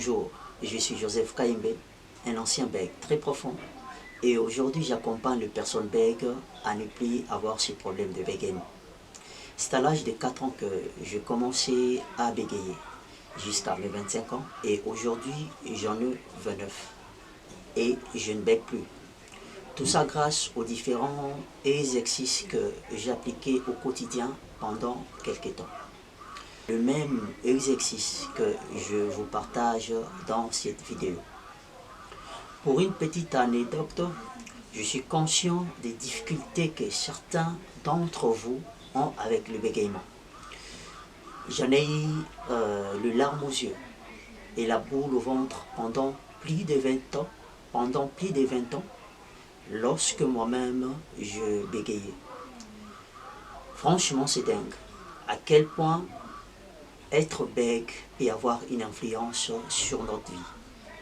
Bonjour, je suis Joseph Kaimbe, un ancien bègue très profond, et aujourd'hui j'accompagne les personnes bègues à ne plus avoir ce problème de bégaiement. C'est à l'âge de 4 ans que j'ai commencé à bégayer, jusqu'à mes 25 ans, et aujourd'hui j'en ai 29, et je ne bègue plus. Tout ça grâce aux différents exercices que j'appliquais au quotidien pendant quelques temps. Le même exercice que je vous partage dans cette vidéo. Pour une petite anecdote, je suis conscient des difficultés que certains d'entre vous ont avec le bégaiement. J'en ai eu le larme aux yeux et la boule au ventre pendant plus de 20 ans, lorsque moi-même je bégayais. Franchement, c'est dingue à quel point être bègue peut avoir une influence sur notre vie,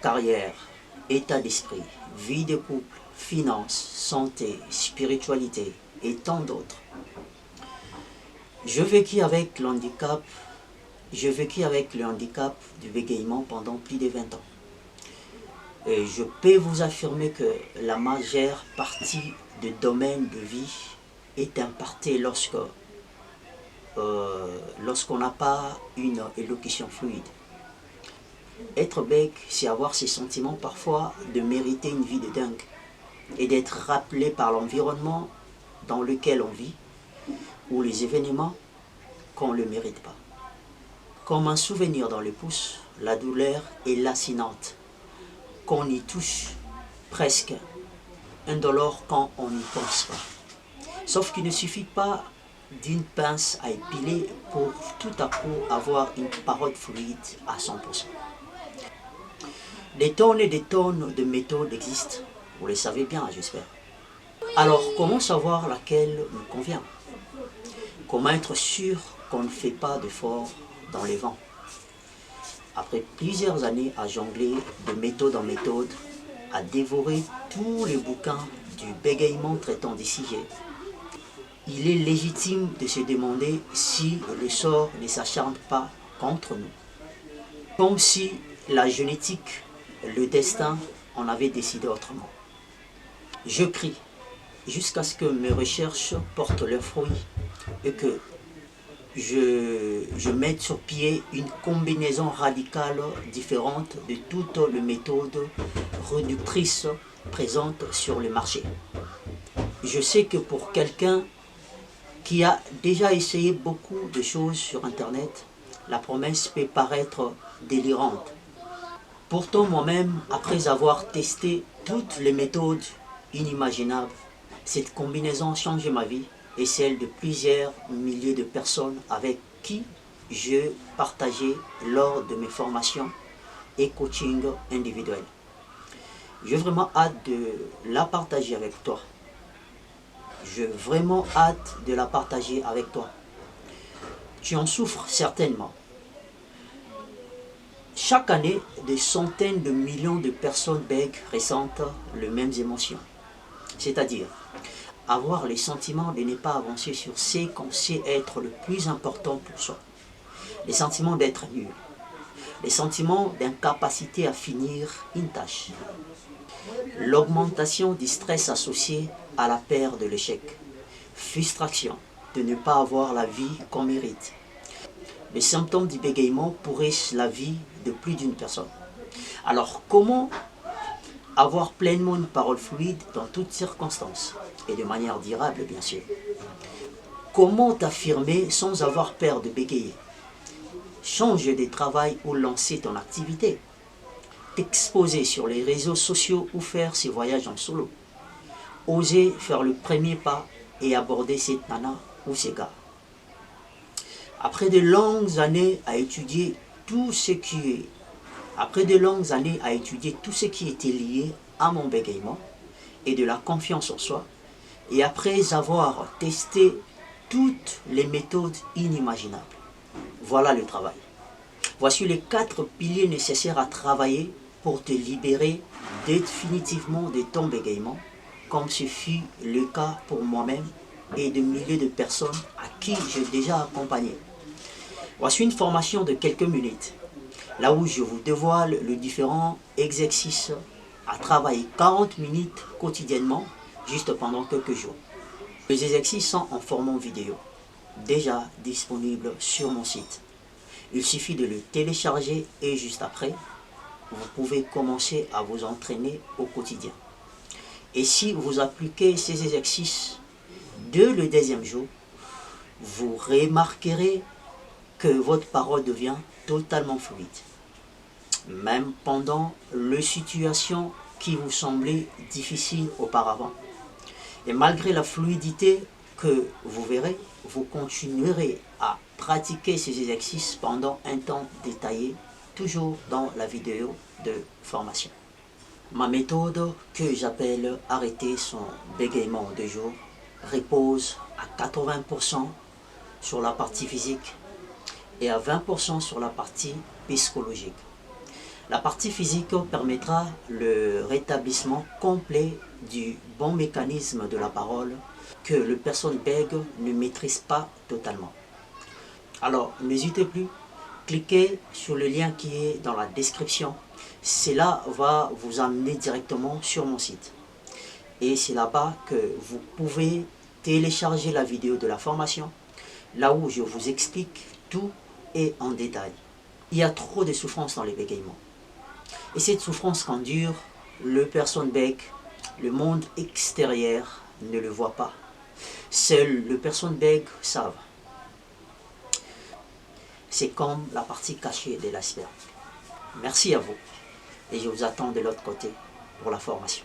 carrière, état d'esprit, vie de couple, finances, santé, spiritualité et tant d'autres. Je vécu avec le handicap du bégaiement pendant plus de 20 ans. Et je peux vous affirmer que la majeure partie du domaine de vie est impactée lorsqu'on n'a pas une élocution fluide. Être bègue, c'est avoir ces sentiments parfois de mériter une vie de dingue et d'être rappelé par l'environnement dans lequel on vit ou les événements qu'on ne le mérite pas. Comme un souvenir dans le pouce, la douleur est lancinante, qu'on y touche presque indolore quand on n'y pense pas. Sauf qu'il ne suffit pas d'une pince à épiler pour tout à coup avoir une parole fluide à 100%. Des tonnes et des tonnes de méthodes existent, vous le savez bien, j'espère. Alors, comment savoir laquelle nous convient? Comment être sûr qu'on ne fait pas d'efforts dans les vents? Après plusieurs années à jongler de méthode en méthode, à dévorer tous les bouquins du bégaiement traitant des sujets, il est légitime de se demander si le sort ne s'acharne pas contre nous. Comme si la génétique, le destin, en avait décidé autrement. Je prie jusqu'à ce que mes recherches portent leurs fruits et que je mette sur pied une combinaison radicale différente de toutes les méthodes réductrices présentes sur le marché. Je sais que pour quelqu'un qui a déjà essayé beaucoup de choses sur Internet, la promesse peut paraître délirante. Pourtant, moi-même, après avoir testé toutes les méthodes inimaginables, cette combinaison a changé ma vie et celle de plusieurs milliers de personnes avec qui je partageais lors de mes formations et coaching individuels. J'ai vraiment hâte de la partager avec toi. J'ai vraiment hâte de la partager avec toi. Tu en souffres certainement. Chaque année, des centaines de millions de personnes bègues ressentent les mêmes émotions. C'est-à-dire, avoir le sentiment de ne pas avancer sur ce qu'on sait être le plus important pour soi. Le sentiment d'être nul. Le sentiment d'incapacité à finir une tâche. L'augmentation du stress associé à la peur de l'échec. Frustration de ne pas avoir la vie qu'on mérite. Les symptômes du bégaiement pourrissent la vie de plus d'une personne. Alors comment avoir pleinement une parole fluide dans toutes circonstances et de manière durable bien sûr? Comment t'affirmer sans avoir peur de bégayer? Changer de travail ou lancer ton activité? T'exposer sur les réseaux sociaux ou faire ces voyages en solo? Oser faire le premier pas et aborder cette nana ou ces gars? Après de longues années à étudier tout ce qui était lié à mon bégaiement et de la confiance en soi, et après avoir testé toutes les méthodes inimaginables, voilà le travail. Voici les 4 piliers nécessaires à travailler pour te libérer définitivement de ton bégaiement, comme ce fut le cas pour moi-même et de milliers de personnes à qui j'ai déjà accompagné. Voici une formation de quelques minutes là où je vous dévoile les différents exercices à travailler 40 minutes quotidiennement, juste pendant quelques jours. Les exercices sont en format vidéo, déjà disponibles sur mon site. Il suffit de le télécharger et juste après, vous pouvez commencer à vous entraîner au quotidien. Et si vous appliquez ces exercices dès le deuxième jour, vous remarquerez que votre parole devient totalement fluide. Même pendant les situations qui vous semblaient difficiles auparavant. Et malgré la fluidité que vous verrez, vous continuerez à pratiquer ces exercices pendant un temps détaillé, toujours dans la vidéo de formation. Ma méthode, que j'appelle arrêter son bégaiement en 2 jours, repose à 80% sur la partie physique et à 20% sur la partie psychologique. La partie physique permettra le rétablissement complet du bon mécanisme de la parole que la personne bègue ne maîtrise pas totalement. Alors, n'hésitez plus, cliquez sur le lien qui est dans la description. Cela va vous amener directement sur mon site. Et c'est là-bas que vous pouvez télécharger la vidéo de la formation, là où je vous explique tout et en détail. Il y a trop de souffrance dans les bégaiements. Et cette souffrance qu'endure le personne bègue, le monde extérieur ne le voit pas. Seules les personnes bègues savent. C'est comme la partie cachée de l'iceberg. Merci à vous et je vous attends de l'autre côté pour la formation.